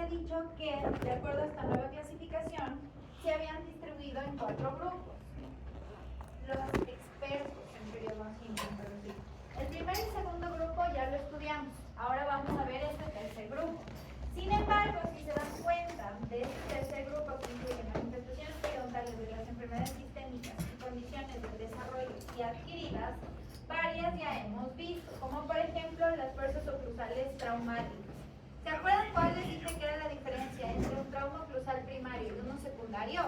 había dicho que, de acuerdo a esta nueva clasificación, se habían distribuido en 4 grupos. Los expertos en periodoncia. El primer y segundo grupo ya lo estudiamos. Ahora vamos a ver este tercer grupo. Sin embargo, si se dan cuenta de este tercer grupo que incluye manifestaciones periodontales de las enfermedades sistémicas y condiciones del desarrollo y adquiridas, varias ya hemos visto, como por ejemplo las fuerzas oclusales traumáticas. ¿Se acuerdan cuál les dije que era la diferencia entre un trauma oclusal primario y uno secundario?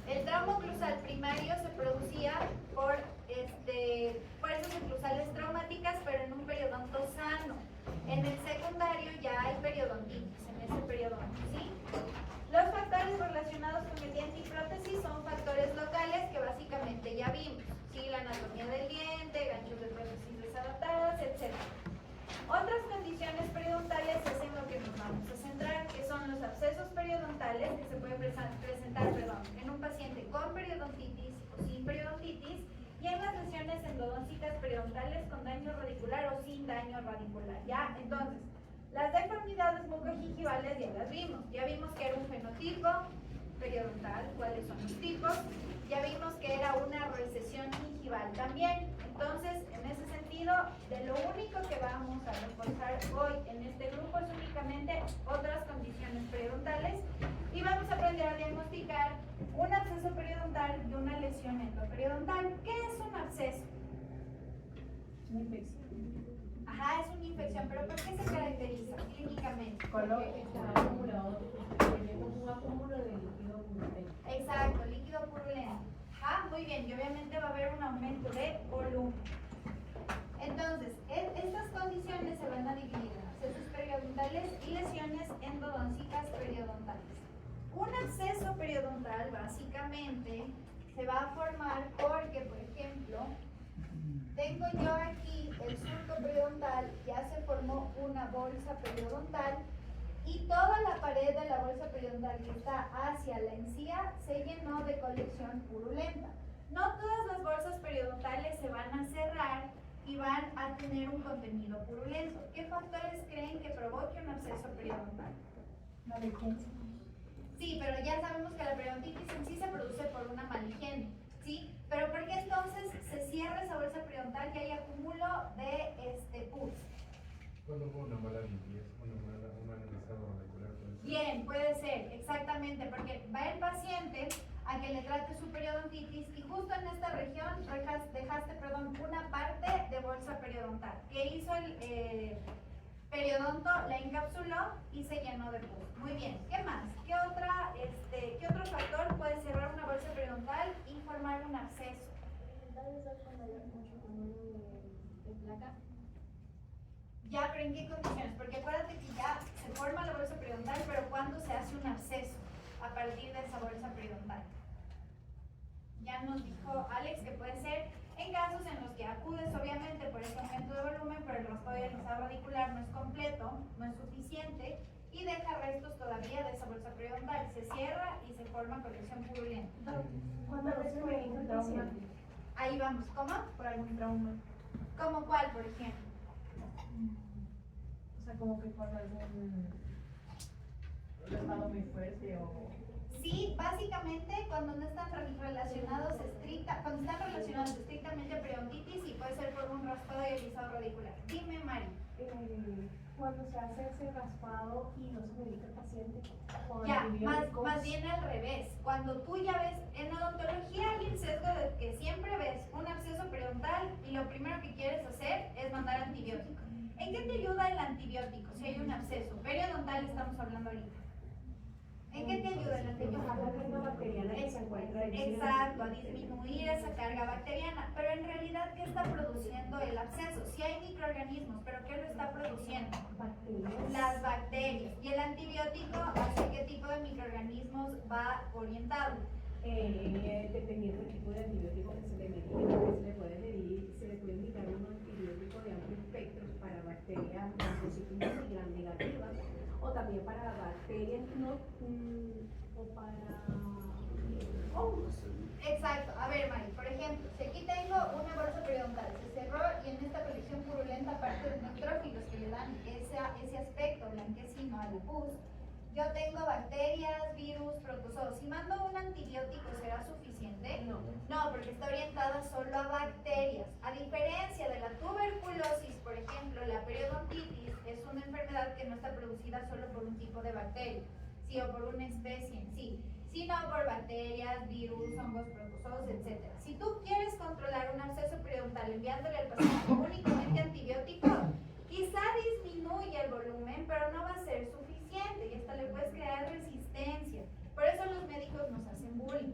El trauma oclusal primario se producía por fuerzas oclusales traumáticas, pero en un periodonto sano. En el secundario ya hay periodontitis, en ese periodonto, ¿sí? Los factores relacionados con el diente y prótesis son factores locales que básicamente ya vimos, ¿sí? La anatomía del diente, ganchos de prótesis desadaptadas, etc. Otras condiciones periodontales es en lo que nos vamos a centrar, que son los abscesos periodontales, que se pueden presentar en un paciente con periodontitis o sin periodontitis, y en las lesiones endodóncicas periodontales con daño radicular o sin daño radicular. ¿Ya? Entonces, las deformidades bucogingivales ya vimos que era un fenotipo periodontal, cuáles son los tipos, ya vimos que era una recesión gingival también. Entonces, en ese sentido, de lo único que vamos a reforzar hoy en este grupo es únicamente otras condiciones periodontales, y vamos a aprender a diagnosticar un absceso periodontal y una lesión endoperiodontal. ¿Qué es un absceso? Una infección. Ajá, es una infección, pero ¿por qué se caracteriza clínicamente? Porque está acumulado, tiene como un acúmulo de líquido purulento. Exacto, líquido purulento. Ajá, muy bien, y obviamente va a haber un aumento de volumen. Entonces, estas condiciones se van a dividir en abscesos periodontales y lesiones endodóncicas periodontales. Un absceso periodontal básicamente se va a formar porque, por ejemplo, tengo yo aquí el surco periodontal, ya se formó una bolsa periodontal y toda la pared de la bolsa periodontal que está hacia la encía se llenó de colección purulenta. No todas las bolsas periodontales se van a cerrar y van a tener un contenido purulento. ¿Qué factores creen que provoque un absceso periodontal? La vigencia. Sí, pero ya sabemos que la periodontitis en sí se produce por una mala higiene, ¿sí? Pero ¿por qué entonces se cierra esa bolsa periodontal y hay acúmulo de pus? Cuando hubo una mala limpieza, un mal ingresado radicular. Bien, puede ser, exactamente, porque va el paciente a que le trate su periodontitis y justo en esta región dejaste una parte de bolsa periodontal. ¿Qué hizo el periodonto? La encapsuló y se llenó de pus. Muy bien, ¿qué más? ¿Qué otro factor puede cerrar una bolsa periodontal y formar un absceso? Ya, pero ¿en qué condiciones? Porque acuérdate que ya se forma la bolsa periodontal, pero ¿cuándo se hace un absceso a partir de esa bolsa periodontal? Ya nos dijo Alex que puede ser en casos en los que acudes obviamente por ese aumento de volumen, pero el raspado y el rizado radicular no es completo, no es suficiente y deja restos todavía de esa bolsa periodontal. Se cierra y se forma colección purulenta. ¿Cuándo recibe un trauma? Ahí vamos, ¿cómo? Por algún trauma. ¿Cómo cuál, por ejemplo? O sea, como que cuando es un estado muy fuerte o... Sí, básicamente cuando no están relacionados estrictamente a periodontitis y puede ser por un raspado y rizado radicular. Dime, Mari. Cuando se hace ese raspado y no se medica el paciente con Ya, antibióticos. más bien al revés. Cuando tú ya ves, en odontología hay el sesgo de que siempre ves un absceso periodontal y lo primero que quieres hacer es mandar antibiótico. ¿En qué te ayuda el antibiótico si hay un absceso? Periodontal estamos hablando ahorita. ¿En qué te ayuda el antibiótico? La carga bacteriana que se encuentra en el Exacto, a disminuir esa carga bacteriana. Pero en realidad, ¿qué está produciendo el absceso? Sí hay microorganismos, pero ¿qué lo está produciendo? bacterias. Las bacterias. ¿Y el antibiótico hacia qué tipo de microorganismos va orientado? Dependiendo del tipo de antibiótico que se le medique, se le puede indicar un antibiótico de amplio espectro para bacterias gram positivas y gram negativas, o también para bacterias o para hongos. Exacto. A ver, Mari, por ejemplo, si aquí tengo una bolsa periodontal, se cerró y en esta colección purulenta parte de neutrófilos que le dan ese aspecto blanquecino a la pus, yo tengo bacterias, virus, protozoos. Si mando un antibiótico, ¿será suficiente? No. No, porque está orientada solo a bacterias. A diferencia de la tuberculosis, por ejemplo, la periodontitis es una enfermedad que no está producida solo por un tipo de bacteria, sí, o por una especie en sí, sino por bacterias, virus, hongos, protozoos, etc. Si tú quieres controlar un absceso periodontal enviándole al paciente únicamente antibiótico, quizá disminuye el volumen, pero no va a ser suficiente y hasta le puedes crear resistencia. Por eso los médicos nos hacen bullying,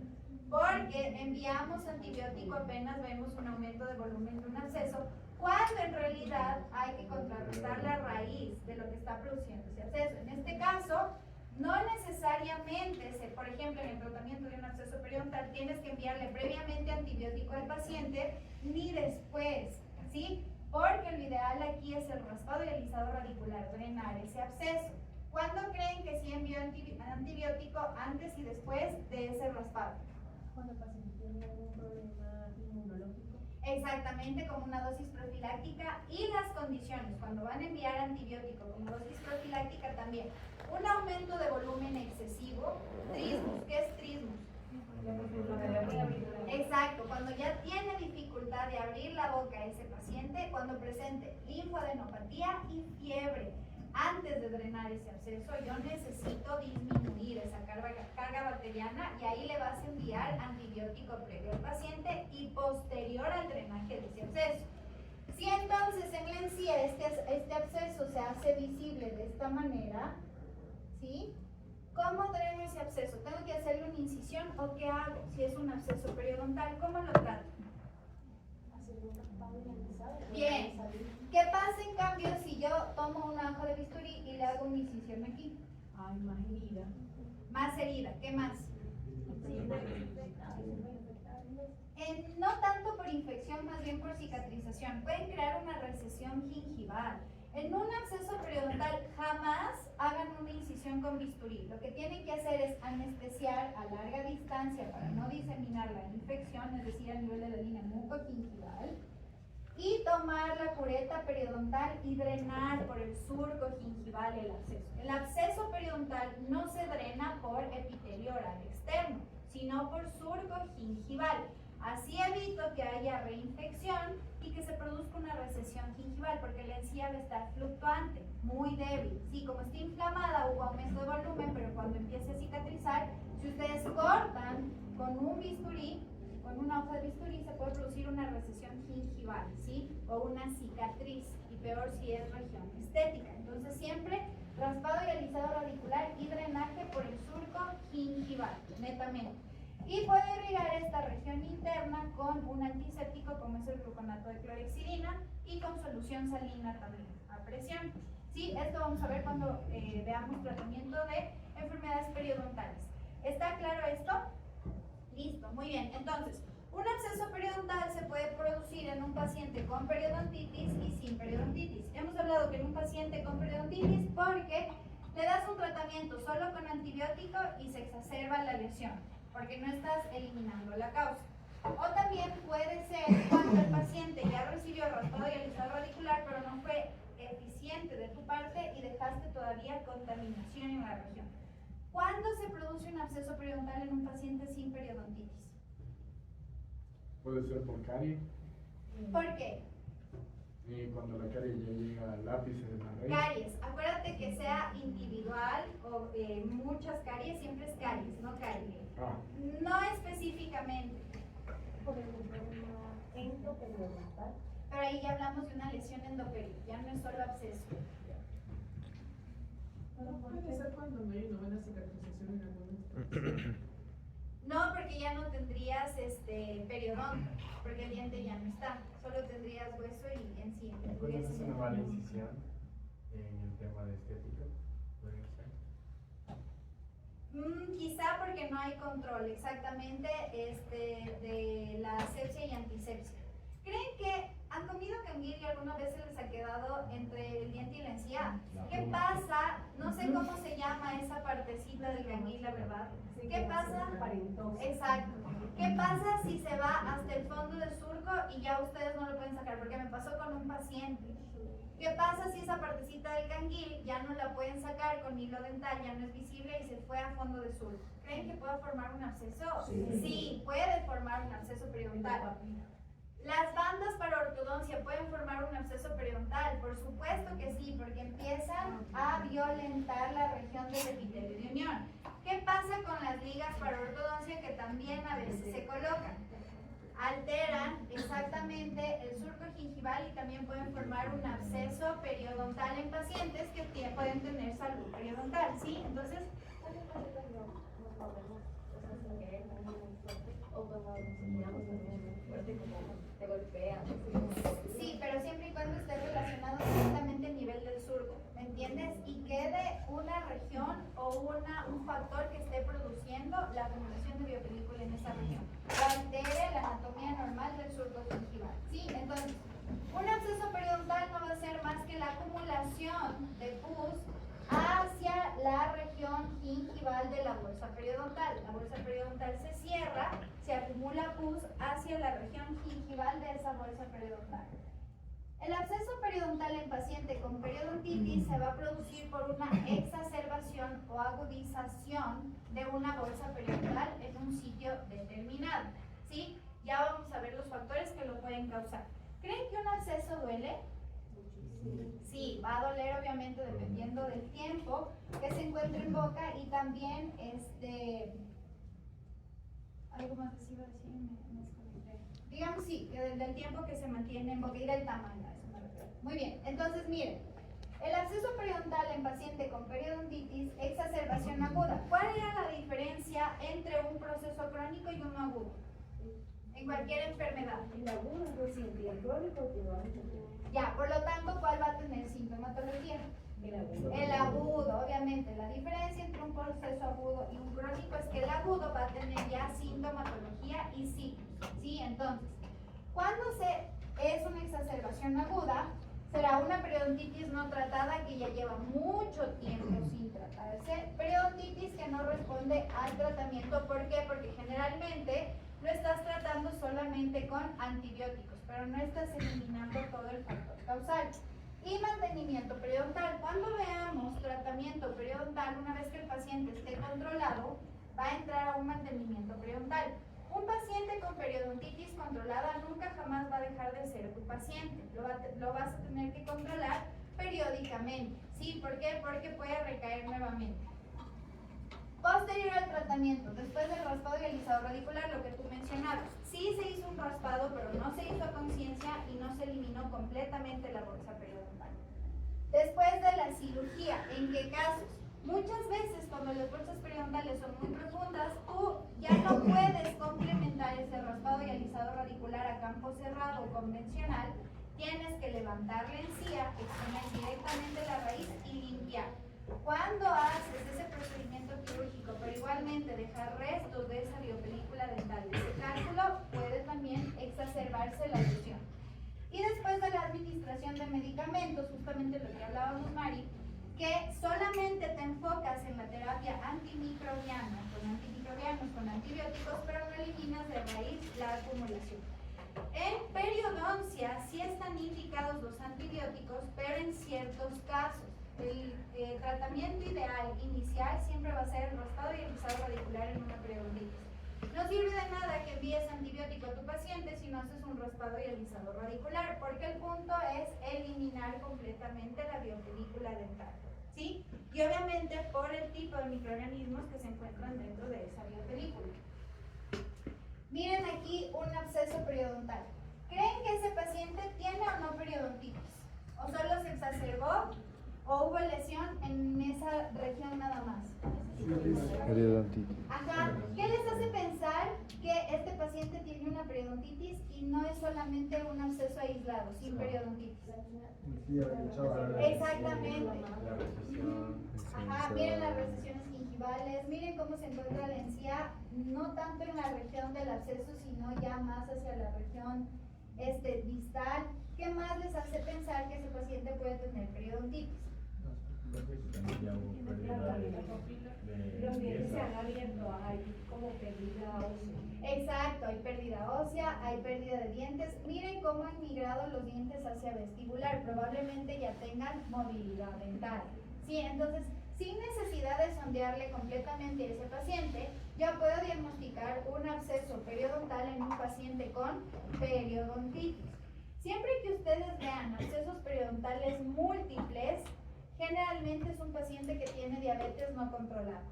porque enviamos antibiótico apenas vemos un aumento de volumen de un absceso, cuando en realidad hay que contrarrestar la raíz de lo que está produciendo ese absceso. En este caso, no necesariamente, por ejemplo, en el tratamiento de un absceso periodontal, tienes que enviarle previamente antibiótico al paciente, ni después, ¿sí? Porque lo ideal aquí es el raspado y alisado radicular, drenar ese absceso. ¿Cuándo creen que sí envió antibiótico antes y después de ese raspado? Cuando el paciente tiene algún problema inmunológico. Exactamente, como una dosis profiláctica y las condiciones, cuando van a enviar antibiótico como dosis profiláctica también. Un aumento de volumen excesivo, trismus, ¿qué es trismus? Exacto, cuando ya tiene dificultad de abrir la boca ese paciente, cuando presente linfadenopatía y fiebre. Antes de drenar ese absceso, yo necesito disminuir esa carga bacteriana y ahí le vas a enviar antibiótico previo al paciente y posterior al drenaje de ese absceso. Si entonces en la encía este absceso se hace visible de esta manera, ¿sí? ¿Cómo dreno ese absceso? ¿Tengo que hacerle una incisión o qué hago? Si es un absceso periodontal, ¿cómo lo trato? Bien. ¿Qué pasa en cambio si yo tomo una hoja de bisturí y le hago una incisión aquí? Ay, más herida. Más herida, ¿qué más? No tanto por infección, más bien por cicatrización. Pueden crear una recesión gingival. En un absceso periodontal jamás hagan una incisión con bisturí. Lo que tienen que hacer es anestesiar a larga distancia para no diseminar la infección, es decir, a nivel de la línea mucogingival, y tomar la cureta periodontal y drenar por el surco gingival el absceso. El absceso periodontal no se drena por epitelio oral externo, sino por surco gingival. Así evito que haya reinfección y que se produzca una recesión gingival, porque la encía va a estar fluctuante, muy débil. Sí, como está inflamada, hubo aumento de volumen, pero cuando empiece a cicatrizar, si ustedes cortan con un bisturí, con una hoja de bisturí, se puede producir una recesión gingival, ¿sí? O una cicatriz, y peor si es región estética. Entonces siempre raspado y alisado radicular y drenaje por el surco gingival, netamente. Y puede irrigar esta región interna con un antiséptico como es el gluconato de clorhexidina y con solución salina también a presión. ¿Sí? Esto vamos a ver cuando veamos tratamiento de enfermedades periodontales. ¿Está claro esto? Listo, muy bien. Entonces, un absceso periodontal se puede producir en un paciente con periodontitis y sin periodontitis. Hemos hablado que en un paciente con periodontitis porque le das un tratamiento solo con antibiótico y se exacerba la lesión, porque no estás eliminando la causa. O también puede ser cuando el paciente ya recibió raspado y alisado radicular, pero no fue eficiente de tu parte y dejaste todavía contaminación en la región. ¿Cuándo se produce un absceso periodontal en un paciente sin periodontitis? Puede ser por carie. ¿Por qué? Cuando la carie ya llega al ápice de la raíz. Caries. Acuérdate que sea individual o muchas caries, siempre es caries, no carie. No específicamente. Por ejemplo, una endoperiodontal. Pero ahí ya hablamos de una lesión endoperio, ya no es solo absceso. Puede ser cuando no hay una buena cicatrización en algunos. No, porque ya no tendrías periodonto, porque el diente ya no está, solo tendrías hueso y encía. ¿Puedes hacer una mala incisión en el tema de estética? ¿Puede ser? Quizá porque no hay control exactamente de la asepsia y antisepsia. ¿Creen que han comido canguil y algunas veces les ha quedado entre el diente y la encía? ¿Qué pasa? No sé sé cómo se llama esa partecita del ganglio, la verdad. ¿Qué pasa? Exacto. ¿Qué pasa si se va hasta el fondo del surco y ya ustedes no lo pueden sacar? Porque me pasó con un paciente. ¿Qué pasa si esa partecita del canguil ya no la pueden sacar con hilo dental, ya no es visible y se fue a fondo de surco? ¿Creen que puede formar un absceso? Sí, puede formar un absceso periodontal. ¿Las bandas para ortodoncia pueden formar un absceso periodontal? Por supuesto que sí, porque empiezan a violentar la región del epitelio de unión. ¿Qué pasa con las ligas para ortodoncia que también a veces se colocan? Alteran exactamente el surco gingival y también pueden formar un absceso periodontal en pacientes que pueden tener salud periodontal, ¿sí? Entonces, te golpea. sí, pero siempre y cuando esté relacionado directamente al nivel del surco, ¿me entiendes? Y quede una región o un factor que esté produciendo la acumulación de biopelícula en esa región. O altere la anatomía normal del surco gingival, ¿sí? Entonces, un absceso periodontal no va a ser más que la acumulación de pus hacia la región gingival de la bolsa periodontal. La bolsa periodontal se cierra, se acumula pus hacia la región gingival de esa bolsa periodontal. El absceso periodontal en paciente con periodontitis se va a producir por una exacerbación o agudización de una bolsa periodontal en un sitio determinado, ¿sí? Ya vamos a ver los factores que lo pueden causar. ¿Creen que un absceso duele? Sí, va a doler obviamente dependiendo del tiempo que se encuentre en boca y también algo más que se iba a decir, me desconecté. Digamos sí, del tiempo que se mantiene en boca y del tamaño, a eso me refiero. Muy bien, entonces miren, el absceso periodontal en paciente con periodontitis, exacerbación aguda. ¿Cuál era la diferencia entre un proceso crónico y uno agudo? En cualquier enfermedad. El agudo es reciente y el crónico lleva mucho tiempo. Ya, por lo tanto, ¿cuál va a tener sintomatología? El agudo. El agudo, obviamente. La diferencia entre un proceso agudo y un crónico es que el agudo va a tener ya sintomatología y signos. ¿Sí? Entonces, cuando es una exacerbación aguda, será una periodontitis no tratada que ya lleva mucho tiempo sin tratarse. Periodontitis que no responde al tratamiento. ¿Por qué? Porque generalmente lo estás tratando solamente con antibióticos, pero no estás eliminando todo el factor causal. Y mantenimiento periodontal. Cuando veamos tratamiento periodontal, una vez que el paciente esté controlado, va a entrar a un mantenimiento periodontal. Un paciente con periodontitis controlada nunca jamás va a dejar de ser tu paciente. Lo vas a tener que controlar periódicamente. ¿Sí? ¿Por qué? Porque puede recaer nuevamente. Posterior al tratamiento, después del raspado y alisado radicular, lo que tú mencionabas, sí se hizo un raspado, pero no se hizo a conciencia y no se eliminó completamente la bolsa periodontal. Después de la cirugía, ¿en qué casos? Muchas veces cuando las bolsas periodontales son muy profundas, tú ya no puedes complementar ese raspado y alisado radicular a campo cerrado o convencional, tienes que levantar la encía, exponer directamente la raíz y limpiar. Cuando haces ese procedimiento quirúrgico, pero igualmente dejar restos de esa biopelícula dental, de ese cálculo, puede también exacerbarse la lesión. Y después de la administración de medicamentos, justamente lo que hablábamos, Mari, que solamente te enfocas en la terapia antimicrobiana, con antibióticos, pero no eliminas de raíz la acumulación. En periodoncia sí están indicados los antibióticos, pero en ciertos casos. El tratamiento ideal inicial siempre va a ser el raspado y el alisado radicular en una periodontitis. No sirve de nada que envíes antibiótico a tu paciente si no haces un raspado y alisado radicular, porque el punto es eliminar completamente la biopelícula dental, ¿sí? Y obviamente por el tipo de microorganismos que se encuentran dentro de esa biopelícula. Miren aquí un absceso periodontal. ¿Creen que ese paciente tiene o no periodontitis? ¿O solo se exacerbó? ¿O hubo lesión en esa región nada más? Periodontitis. Ajá. ¿Qué les hace pensar que este paciente tiene una periodontitis y no es solamente un absceso aislado, sin periodontitis? Exactamente. La recesión. Ajá, miren las recesiones gingivales, miren cómo se encuentra la encía, no tanto en la región del absceso, sino ya más hacia la región distal. ¿Qué más les hace pensar que ese paciente puede tener periodontitis? También ya hubo Los dientes se pieza. han abierto, hay como pérdida ósea. Exacto, hay pérdida ósea, hay pérdida de dientes. Miren cómo han migrado los dientes hacia vestibular. Probablemente ya tengan movilidad dental. Sí, entonces, sin necesidad de sondearle completamente a ese paciente, yo puedo diagnosticar un absceso periodontal en un paciente con periodontitis. Siempre que ustedes vean abscesos periodontales múltiples, generalmente es un paciente que tiene diabetes no controlada.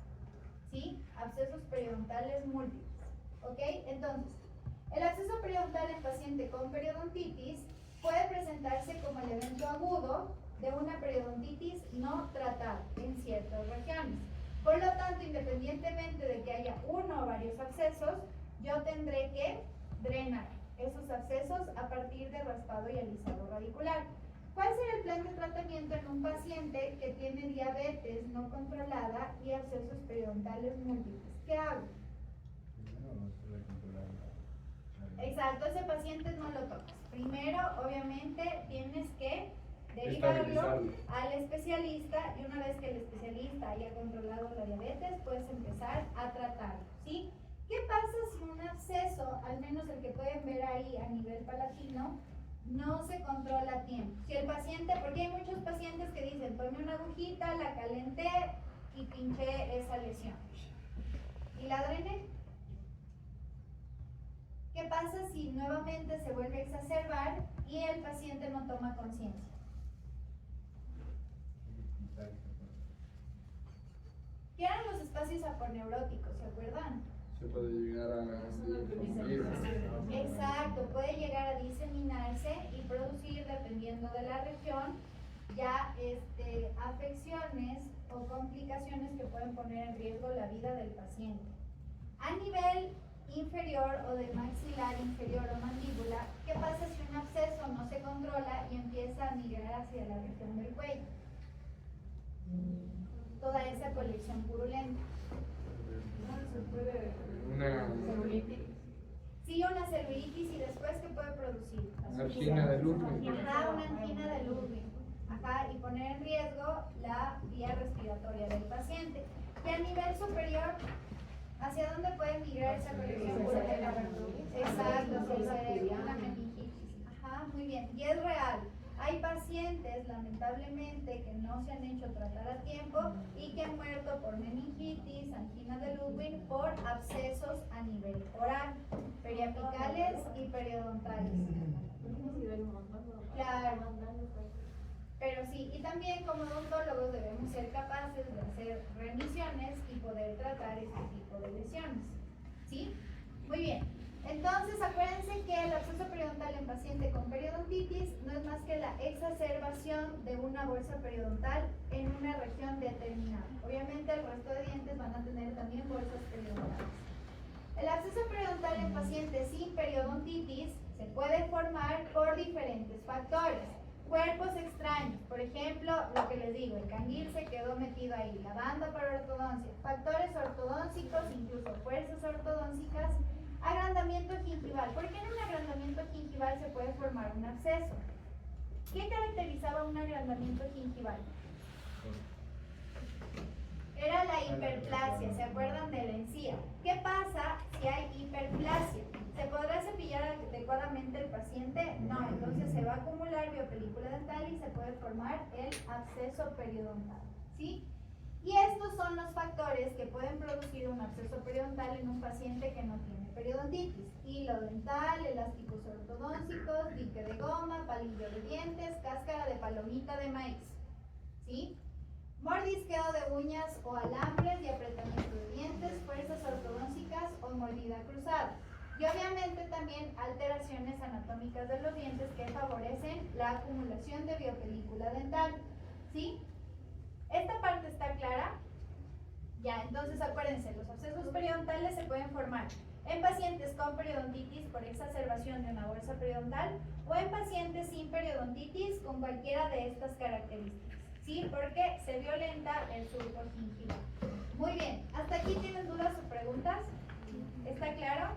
¿Sí? Abscesos periodontales múltiples. ¿Ok? Entonces, el absceso periodontal en paciente con periodontitis puede presentarse como el evento agudo de una periodontitis no tratada en ciertas regiones. Por lo tanto, independientemente de que haya uno o varios abscesos, yo tendré que drenar esos abscesos a partir de raspado y alisado radicular. ¿Cuál será el plan de tratamiento en un paciente que tiene diabetes no controlada y abscesos periodontales múltiples? ¿Qué hago? Primero se le controla la- Exacto, ese paciente no lo tocas. Primero, obviamente, tienes que derivarlo Estabilizarlo. al especialista y una vez que el especialista haya controlado la diabetes, puedes empezar a tratarlo, ¿sí? ¿Qué pasa si un absceso, al menos el que pueden ver ahí a nivel palatino, no se controla a tiempo? Si el paciente, porque hay muchos pacientes que dicen, tomé una agujita, la calenté y pinché esa lesión. ¿Y la drené? ¿Qué pasa si nuevamente se vuelve a exacerbar y el paciente no toma conciencia? ¿Qué eran los espacios aponeuróticos? ¿Se acuerdan? Se puede llegar a Exacto, puede llegar a diseminarse y producir, dependiendo de la región, ya afecciones o complicaciones que pueden poner en riesgo la vida del paciente. A nivel inferior o de maxilar inferior o mandíbula, ¿qué pasa si un absceso no se controla y empieza a migrar hacia la región del cuello? Toda esa colección purulenta. Sí, una celulitis y después, ¿qué puede producir? angina de Ludwig. Ajá, una angina de Ludwig. Ajá, y poner en riesgo la vía respiratoria del paciente. Y a nivel superior, ¿hacia dónde puede migrar esa colección purulenta? Exacto, hacia el cerebro, una meningitis. Ajá, muy bien. Y es real. Hay pacientes, lamentablemente, que no se han hecho tratar a tiempo y que han muerto por meningitis, angina de Ludwig, por abscesos a nivel oral, periapicales y periodontales. Claro. Pero sí, y también como odontólogos debemos ser capaces de hacer remisiones y poder tratar este tipo de lesiones. ¿Sí? Muy bien. Entonces, acuérdense que el absceso periodontal en paciente con periodontitis no es más que la exacerbación de una bolsa periodontal en una región determinada. Obviamente, el resto de dientes van a tener también bolsas periodontales. El absceso periodontal en pacientes sin periodontitis se puede formar por diferentes factores. Cuerpos extraños, por ejemplo, lo que les digo, el canguil se quedó metido ahí, la banda para ortodoncia, factores ortodóncicos, incluso fuerzas ortodóncicas, agrandamiento gingival. ¿Por qué en un agrandamiento gingival se puede formar un absceso? ¿Qué caracterizaba un agrandamiento gingival? Era la hiperplasia, ¿se acuerdan de la encía? ¿Qué pasa si hay hiperplasia? ¿Se podrá cepillar adecuadamente el paciente? No, entonces se va a acumular biopelícula dental y se puede formar el absceso periodontal, ¿sí? Y estos son los factores que pueden producir un absceso periodontal en un paciente que no tiene periodontitis: hilo dental, elásticos ortodóncicos, dique de goma, palillo de dientes, cáscara de palomita de maíz, ¿sí? Mordisqueo de uñas o alambres y apretamiento de dientes, fuerzas ortodóncicas o mordida cruzada. Y obviamente también alteraciones anatómicas de los dientes que favorecen la acumulación de biopelícula dental, ¿sí? ¿Esta parte está clara? Ya, entonces acuérdense, los abscesos periodontales se pueden formar en pacientes con periodontitis por exacerbación de una bolsa periodontal o en pacientes sin periodontitis con cualquiera de estas características, ¿sí? Porque se violenta el surco gingival. Muy bien, ¿hasta aquí tienen dudas o preguntas? ¿Está claro?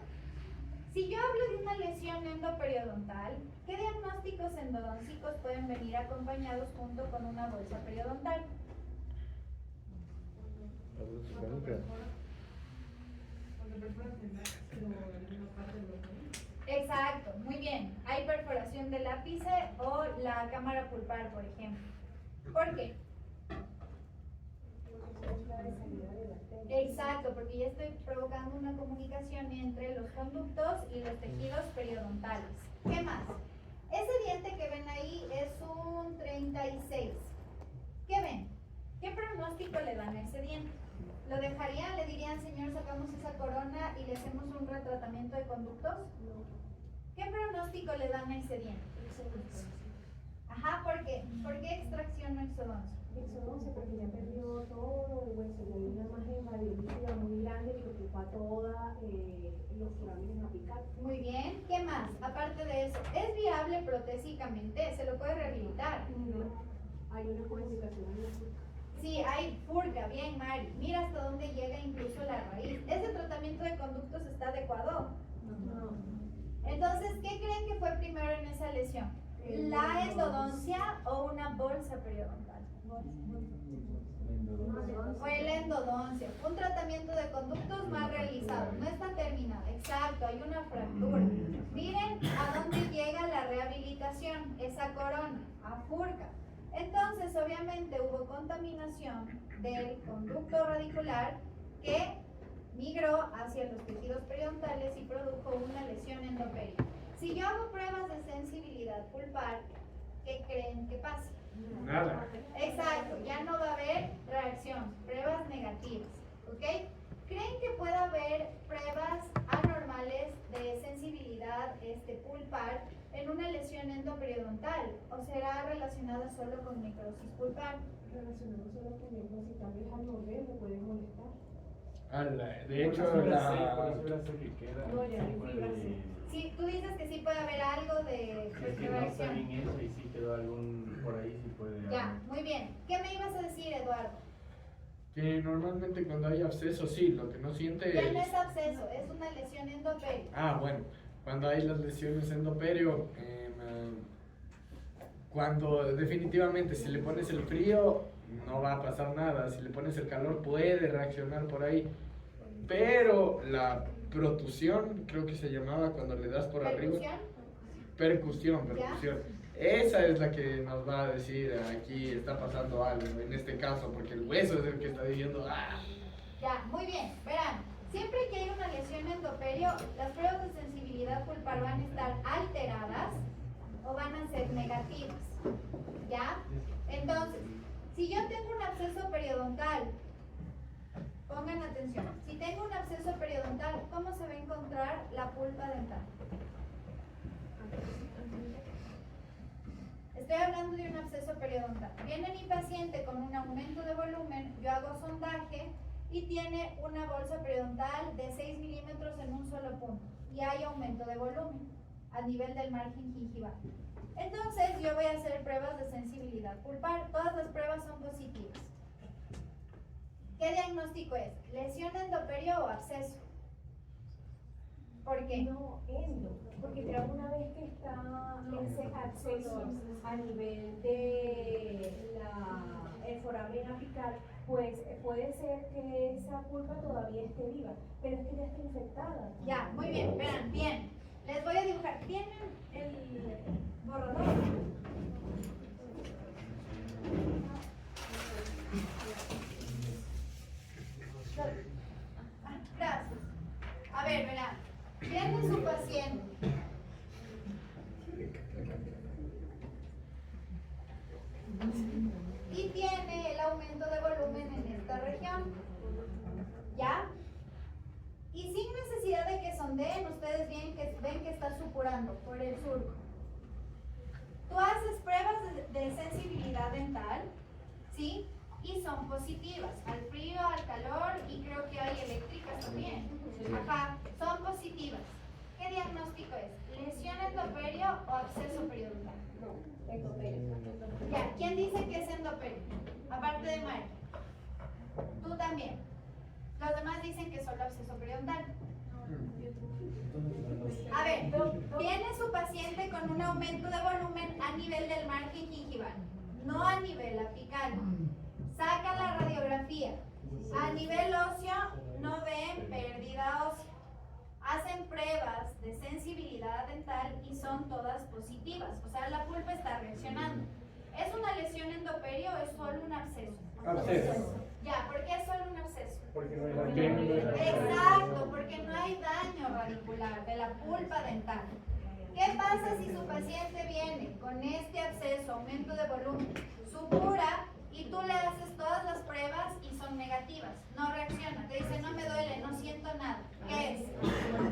Si yo hablo de una lesión endoperiodontal, ¿qué diagnósticos endodóncicos pueden venir acompañados junto con una bolsa periodontal? Nunca. Porque perforas en la, pero en una parte del ojo. Exacto, muy bien. Hay perforación del ápice o la cámara pulpar, por ejemplo. ¿Por qué? Exacto, porque ya estoy provocando una comunicación entre los conductos y los tejidos periodontales. ¿Qué más? Ese diente que ven ahí es un 36. ¿Qué ven? ¿Qué pronóstico le dan a ese diente? ¿Lo dejarían? ¿Le dirían, señor, sacamos esa corona y le hacemos un retratamiento de conductos? ¿Qué pronóstico le dan a ese diente? Ajá, ¿por qué? ¿Por qué extracción o exodoncia? Exodoncia, porque ya perdió todo el hueso, y hay una imagen radiológica muy grande que ocupa toda los forámenes apicales. Muy bien, ¿qué más? Aparte de eso, ¿es viable protésicamente? ¿Se lo puede rehabilitar? Hay una complicación en la pulpa. Sí, hay furga, bien, Mari. Mira hasta dónde llega incluso la raíz. ¿Ese tratamiento de conductos está adecuado? No. Entonces, ¿qué creen que fue primero en esa lesión? ¿La endodoncia o una bolsa periodontal? Fue la endodoncia. Un tratamiento de conductos mal realizado. No está terminado. Exacto, hay una fractura. Miren a dónde llega la rehabilitación. Esa corona, a furga. Entonces, obviamente, hubo contaminación del conducto radicular que migró hacia los tejidos periodontales y produjo una lesión endopérica. Si yo hago pruebas de sensibilidad pulpar, ¿qué creen que pasa? Nada. Exacto, ya no va a haber reacción, pruebas negativas, ¿ok? ¿Creen que pueda haber pruebas anormales de sensibilidad pulpar en una lesión endoperiodontal? ¿O será relacionada solo con necrosis pulpar? Relacionado solo con necrosis, tal vez al morder le puede molestar. De hecho, Por eso la... hubiera sido que queda. No, ya hay puede- fibras, sí. Sí, tú dices que sí puede haber algo de Si es que no está reacción. bien hecho y sí quedó algún por ahí, sí puede Ya, haber. muy bien. ¿Qué me ibas a decir, Eduardo? que normalmente cuando hay absceso, sí, lo que no siente Ya no es... es absceso, es una lesión endopérica. Ah, bueno, cuando hay las lesiones endoperio, cuando definitivamente si le pones el frío, no va a pasar nada. Si le pones el calor, puede reaccionar por ahí. Pero la protusión, creo que se llamaba cuando le das por arriba. ¿Percusión? Percusión. Esa es la que nos va a decir aquí está pasando algo, en este caso, porque el hueso es el que está diciendo, ¡ah! Ya, muy bien. Verán, siempre que hay una lesión endoperio, las pruebas de sensibilidad pulpar van a estar alteradas o van a ser negativas. ¿Ya? Entonces, si yo tengo un absceso periodontal, pongan atención, si tengo un absceso periodontal, ¿cómo se va a encontrar la pulpa dental? Estoy hablando de un absceso periodontal. Viene mi paciente con un aumento de volumen, yo hago sondaje y tiene una bolsa periodontal de 6 milímetros en un solo punto y hay aumento de volumen a nivel del margen gingival. Entonces yo voy a hacer pruebas de sensibilidad pulpar. Todas las pruebas son positivas. ¿Qué diagnóstico es? ¿Lesión endoperio o absceso? ¿Por qué? No, endo, porque creo que una vez que está ese acceso a nivel de el foramen apical, pues puede ser que esa pulpa todavía esté viva, pero es que ya está infectada. Ya, muy bien, vean, bien. Les voy a dibujar. ¿Tienen el borrador? Gracias. A ver, verán. Viene su paciente. Y tiene el aumento de volumen en esta región. ¿Ya? Y sin necesidad de que sondeen, ustedes ven que está supurando por el surco. Tú haces pruebas de sensibilidad dental, ¿sí? Y son positivas, al frío, al calor y creo que hay eléctricas también. Ajá, son positivas. ¿Qué diagnóstico es? ¿Lesión endoperio o absceso periodontal? No, endoperio. Ya, ¿quién dice que es endoperio? Aparte de Mari. Tú también. Los demás dicen que solo absceso periodontal. A ver, viene su paciente con un aumento de volumen a nivel del margen gingival, no a nivel apical. Saca la radiografía. A nivel óseo no ven pérdida ósea. Hacen pruebas de sensibilidad dental y son todas positivas. O sea, la pulpa está reaccionando. ¿Es una lesión endoperio o es solo un absceso? Absceso. Ya, ¿por qué es solo un absceso? Porque no hay daño. Exacto, porque no hay daño radicular de la pulpa dental. ¿Qué pasa si su paciente viene con este absceso, aumento de volumen, supura y tú le haces todas las pruebas y son negativas? No reacciona, te dice no me duele, no siento nada. ¿Qué es?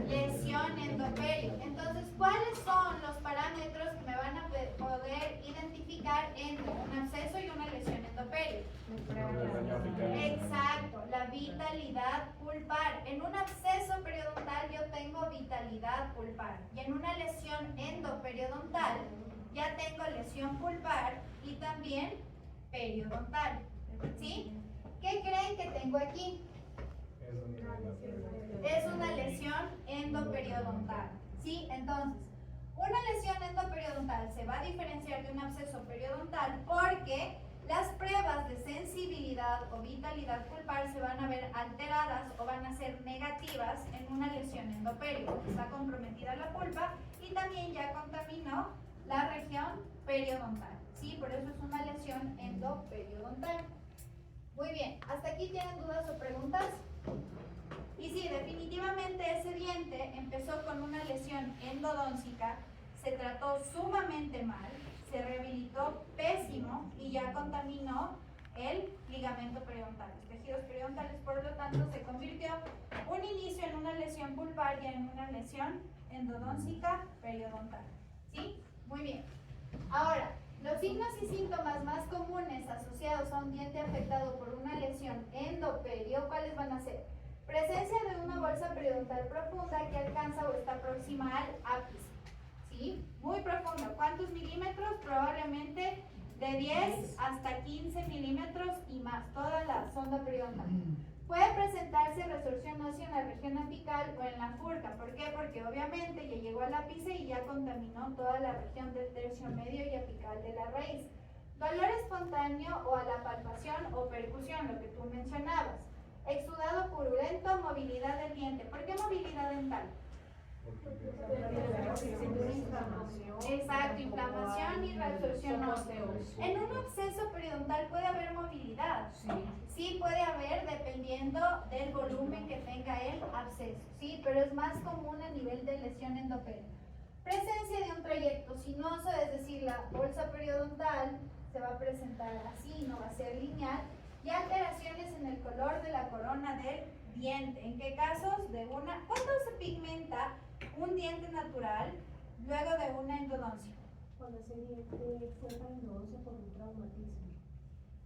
Lesión endoperio. Entonces, ¿cuáles son los parámetros que me van a poder identificar entre un absceso y una lesión endoperio? Exacto, la vitalidad pulpar. En un absceso periodontal yo tengo vitalidad pulpar y en una lesión endoperiodontal ya tengo lesión pulpar y también periodontal. ¿Sí? ¿Qué creen que tengo aquí? Es una lesión endoperiodontal. ¿Sí? Entonces, una lesión endoperiodontal se va a diferenciar de un absceso periodontal porque las pruebas de sensibilidad o vitalidad pulpar se van a ver alteradas o van a ser negativas en una lesión endoperio. Está comprometida la pulpa y también ya contaminó la región periodontal. ¿Sí? Por eso es una lesión endoperiodontal. Muy bien, ¿hasta aquí tienen dudas o preguntas? Y sí, definitivamente ese diente empezó con una lesión endodóncica, se trató sumamente mal, se rehabilitó pésimo y ya contaminó el ligamento periodontal. Los tejidos periodontales, por lo tanto, se convirtió un inicio en una lesión pulpar y en una lesión endodóncica periodontal. ¿Sí? Muy bien. Ahora, los signos y síntomas más comunes asociados a un diente afectado por una lesión endoperio, ¿cuáles van a ser? Presencia de una bolsa periodontal profunda que alcanza o está próxima al ápice. ¿Sí? Muy profundo. ¿Cuántos milímetros? Probablemente de 10 hasta 15 milímetros y más, toda la sonda periodontal. Puede presentarse resorción ósea en la región apical o en la furca. ¿Por qué? Porque obviamente ya llegó al ápice y ya contaminó toda la región del tercio medio y apical de la raíz. Dolor espontáneo o a la palpación o percusión, lo que tú mencionabas. Exudado purulento, movilidad del diente. ¿Por qué movilidad dental? Exacto, inflamación y reabsorción ósea. En un absceso periodontal puede haber movilidad. Sí puede haber dependiendo del volumen que tenga el absceso, sí, pero es más común a nivel de lesión endoperio. Presencia de un trayecto sinuoso, es decir, la bolsa periodontal se va a presentar así, no va a ser lineal, y alteraciones en el color de la corona del diente. ¿En qué casos? ¿Cuándo se pigmenta un diente natural luego de una endodoncia? Cuando ese diente fue endodoncia por un traumatismo.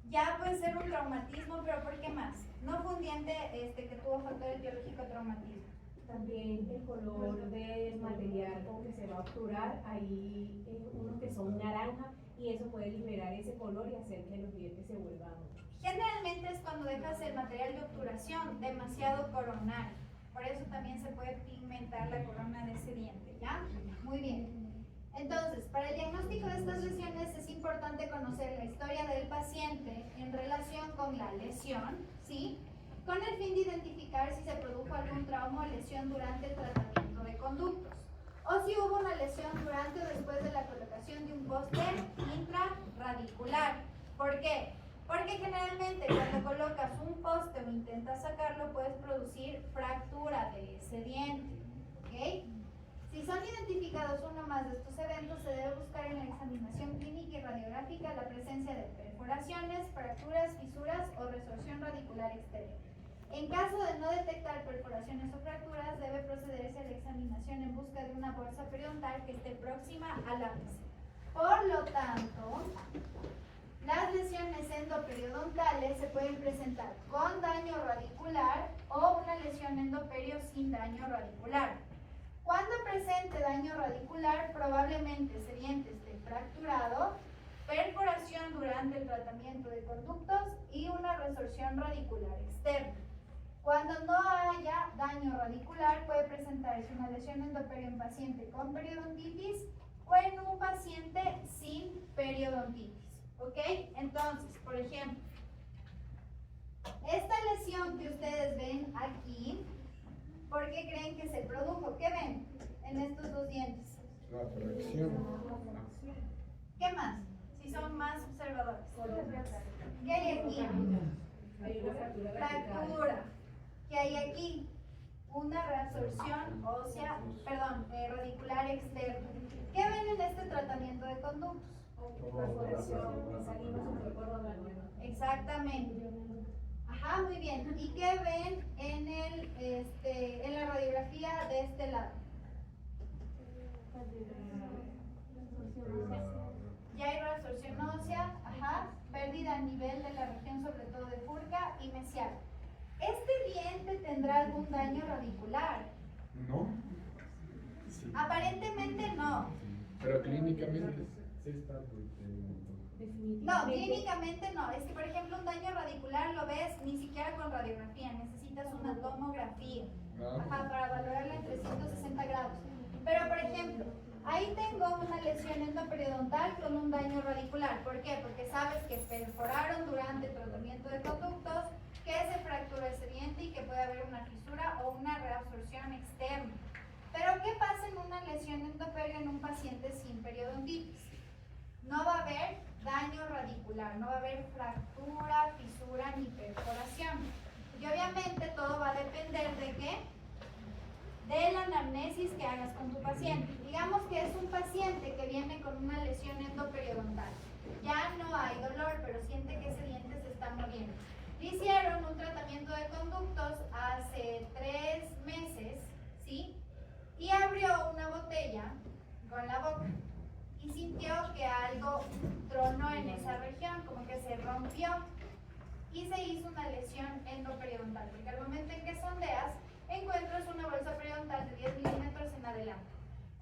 Ya puede ser un traumatismo, pero ¿por qué más? No fue un diente que tuvo factor biológico traumatismo. También el color del material con que se va a obturar, hay unos que son naranja y eso puede liberar ese color y hacer que los dientes se vuelvan. Generalmente es cuando dejas el material de obturación demasiado coronario. Por eso también se puede pigmentar la corona de ese diente, ¿ya? Muy bien. Entonces, para el diagnóstico de estas lesiones es importante conocer la historia del paciente en relación con la lesión, ¿sí? Con el fin de identificar si se produjo algún trauma o lesión durante el tratamiento de conductos, o si hubo una lesión durante o después de la colocación de un poste intraradicular. ¿Por qué? Porque generalmente cuando colocas un poste o intentas sacarlo puedes producir fractura de ese diente, ¿ok? Si son identificados uno más de estos eventos, se debe buscar en la examinación clínica y radiográfica la presencia de perforaciones, fracturas, fisuras o resorción radicular exterior. En caso de no detectar perforaciones o fracturas, debe procederse a la examinación en busca de una bolsa periodontal que esté próxima al ápice. Por lo tanto, las lesiones endoperiodontal se pueden presentar con daño radicular o una lesión endoperio sin daño radicular. Cuando presente daño radicular, probablemente ese diente esté fracturado, perforación durante el tratamiento de conductos y una resorción radicular externa. Cuando no haya daño radicular, puede presentarse una lesión endoperio en paciente con periodontitis o en un paciente sin periodontitis. ¿Ok? Entonces, por ejemplo, esta lesión que ustedes ven aquí, ¿por qué creen que se produjo? ¿Qué ven en estos dos dientes? La fracción. ¿Qué más? Si son más observadores. ¿Qué hay aquí? Hay una fractura vertical. Fractura. ¿Qué hay aquí? Una reabsorción ósea, perdón, radicular externa. ¿Qué ven en este tratamiento de conductos? Perforación, salimos un cuerpo rodante. Exactamente. Ajá, muy bien. ¿Y qué ven en la radiografía de este lado? Ya hay reabsorción ósea, ajá, pérdida a nivel de la región, sobre todo de furca y mesial. ¿Este diente tendrá algún daño radicular? ¿No? Sí. Aparentemente no. Pero clínicamente. Sí está No, clínicamente no. Es que, por ejemplo, un daño radicular lo ves ni siquiera con radiografía. Necesitas una tomografía ajá, para valorarla en 360 grados. Pero, por ejemplo, ahí tengo una lesión endoperiodontal con un daño radicular. ¿Por qué? Porque sabes que perforaron durante el tratamiento de conductos, que se fracturó ese diente y que puede haber una fisura o una reabsorción externa. Pero, ¿qué pasa en una lesión endoperio en un paciente sin periodontitis? No va a haber daño radicular, no va a haber fractura, fisura ni perforación. Y obviamente todo va a depender de qué? De la anamnesis que hagas con tu paciente. Digamos que es un paciente que viene con una lesión endoperiodontal. Ya no hay dolor, pero siente que ese diente se está moviendo. Le hicieron un tratamiento de conductos hace 3 meses, ¿sí? Y abrió una botella con la boca y sintió que algo tronó en esa región, como que se rompió y se hizo una lesión endoperiodontal, porque al momento en que sondeas, encuentras una bolsa periodontal de 10 milímetros en adelante.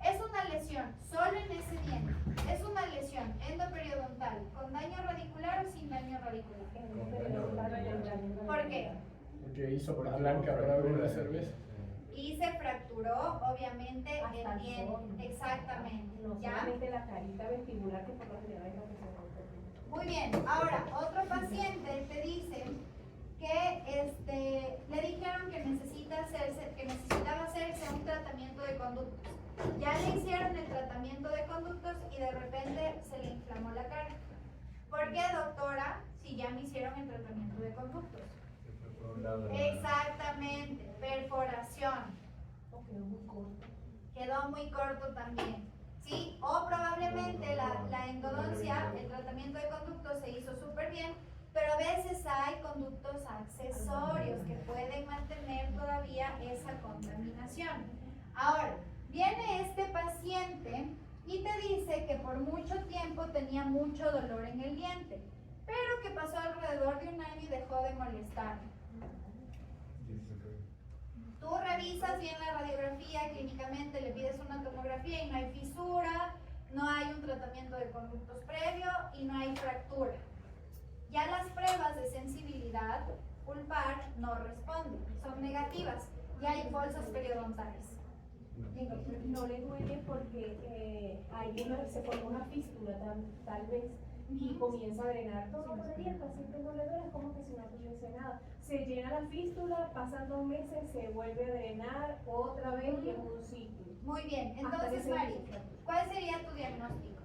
Es una lesión solo en ese diente, es una lesión endoperiodontal con daño radicular o sin daño radicular. ¿Por qué? Porque hizo palanca para abrir la cerveza. Y se fracturó, obviamente, Hasta el el diente. fondo. Exactamente. No ¿Ya? solamente la carita vestibular que por lo general es lo que se rompe. Muy bien. Ahora, otro paciente te dice que le dijeron que necesitaba hacerse un tratamiento de conductos. Ya le hicieron el tratamiento de conductos y de repente se le inflamó la cara. ¿Por qué, doctora? Si ya me hicieron el tratamiento de conductos. Exactamente, perforación. O quedó muy corto. Quedó muy corto también. ¿Sí? O probablemente la endodoncia, el tratamiento de conductos se hizo súper bien, pero a veces hay conductos accesorios que pueden mantener todavía esa contaminación. Ahora, viene este paciente y te dice que por mucho tiempo tenía mucho dolor en el diente, pero que pasó alrededor de 1 año y dejó de molestar. Tú revisas bien la radiografía, clínicamente le pides una tomografía y no hay fisura, no hay un tratamiento de conductos previo y no hay fractura. Ya las pruebas de sensibilidad pulpar no responden, son negativas, ya hay bolsas periodontales. No le duele porque se forma una fístula tal vez y comienza a drenar todo por el día, el paciente no le duele, es como que si no tuviese nada. Se llena la fístula, pasan 2 meses, se vuelve a drenar otra vez y es un ciclo. Muy bien, Hasta que entonces se Mari, inicia. ¿cuál sería tu diagnóstico?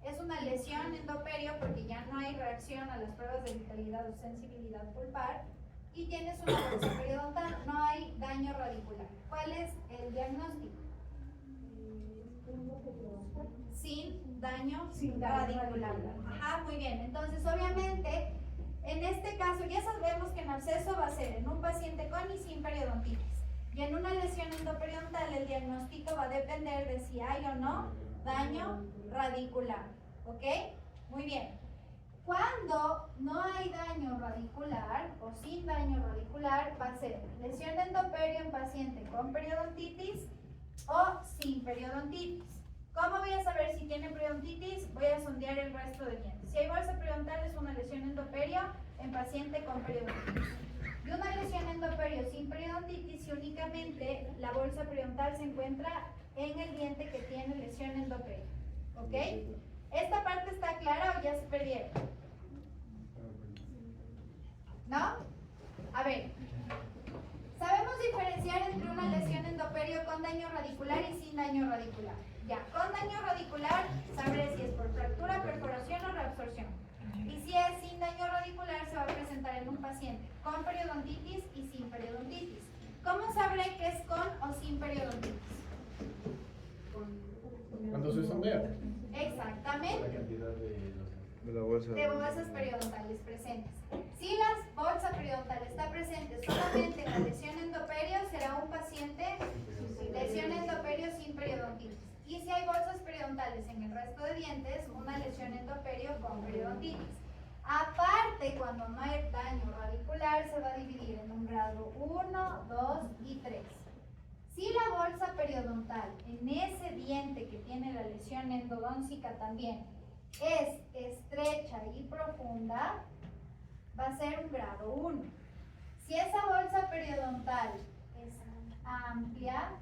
Es una lesión endoperio porque ya no hay reacción a las pruebas de vitalidad o sensibilidad pulpar y tienes una bolsa periodontal, no hay daño radicular. ¿Cuál es el diagnóstico? Sin daño radicular. Ajá, muy bien. Entonces, obviamente, en este caso ya sabemos que el absceso va a ser en un paciente con y sin periodontitis. Y en una lesión endoperiodontal el diagnóstico va a depender de si hay o no daño radicular. ¿Ok? Muy bien. Cuando no hay daño radicular o sin daño radicular, va a ser lesión endoperio en paciente con periodontitis o sin periodontitis. ¿Cómo voy a saber si tiene periodontitis? Voy a sondear el resto de dientes. Si hay bolsa periodontal es una lesión endoperio en paciente con periodontitis. Y una lesión endoperio sin periodontitis si únicamente la bolsa periodontal se encuentra en el diente que tiene lesión endoperio. ¿Ok? ¿Esta parte está clara o ya se perdieron? ¿No? A ver, diferenciar entre una lesión endoperio con daño radicular y sin daño radicular. Ya, con daño radicular sabré si es por fractura, perforación o reabsorción. Y si es sin daño radicular, se va a presentar en un paciente con periodontitis y sin periodontitis. ¿Cómo sabré que es con o sin periodontitis? Cuando se sondea. La Exactamente. cantidad De la bolsa. De bolsas periodontales presentes. Si la bolsa periodontal está presente solamente en la lesión endoperio, será un paciente lesión endoperio sin periodontitis. Y si hay bolsas periodontales en el resto de dientes, una lesión endoperio con periodontitis. Aparte, cuando no hay daño radicular, se va a dividir en un grado 1, 2 y 3. Si la bolsa periodontal en ese diente que tiene la lesión endodóncica también es estrecha y profunda, va a ser un grado 1. Si esa bolsa periodontal es amplia,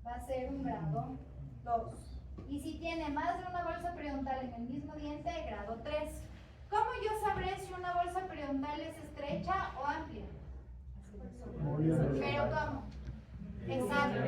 va a ser un grado 2. Y si tiene más de una bolsa periodontal en el mismo diente, grado 3. ¿Cómo yo sabré si una bolsa periodontal es estrecha o amplia? ¿Pero cómo? Exacto.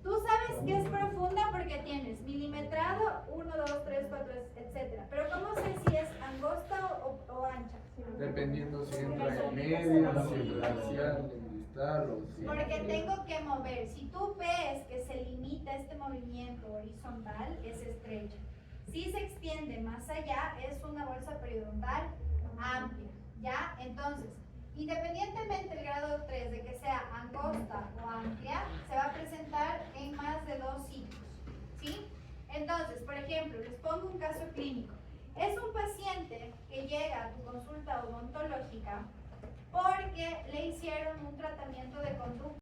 Tú sabes que es profunda porque tienes milimetrado, 1, 2, 3, 4, etc. Pero ¿cómo sé si es angosta o ancha? Dependiendo si entra en medio, si es glacial, en distal o si... Porque tengo que mover. Si tú ves que se limita este movimiento horizontal, es estrecha. Si se extiende más allá, es una bolsa periodontal amplia. ¿Ya? Entonces, independientemente del grado 3 de que sea angosta o amplia, se va a presentar en más de 2 sitios. ¿Sí? Entonces, por ejemplo, les pongo un caso clínico. Es un paciente que llega a tu consulta odontológica porque le hicieron un tratamiento de conducto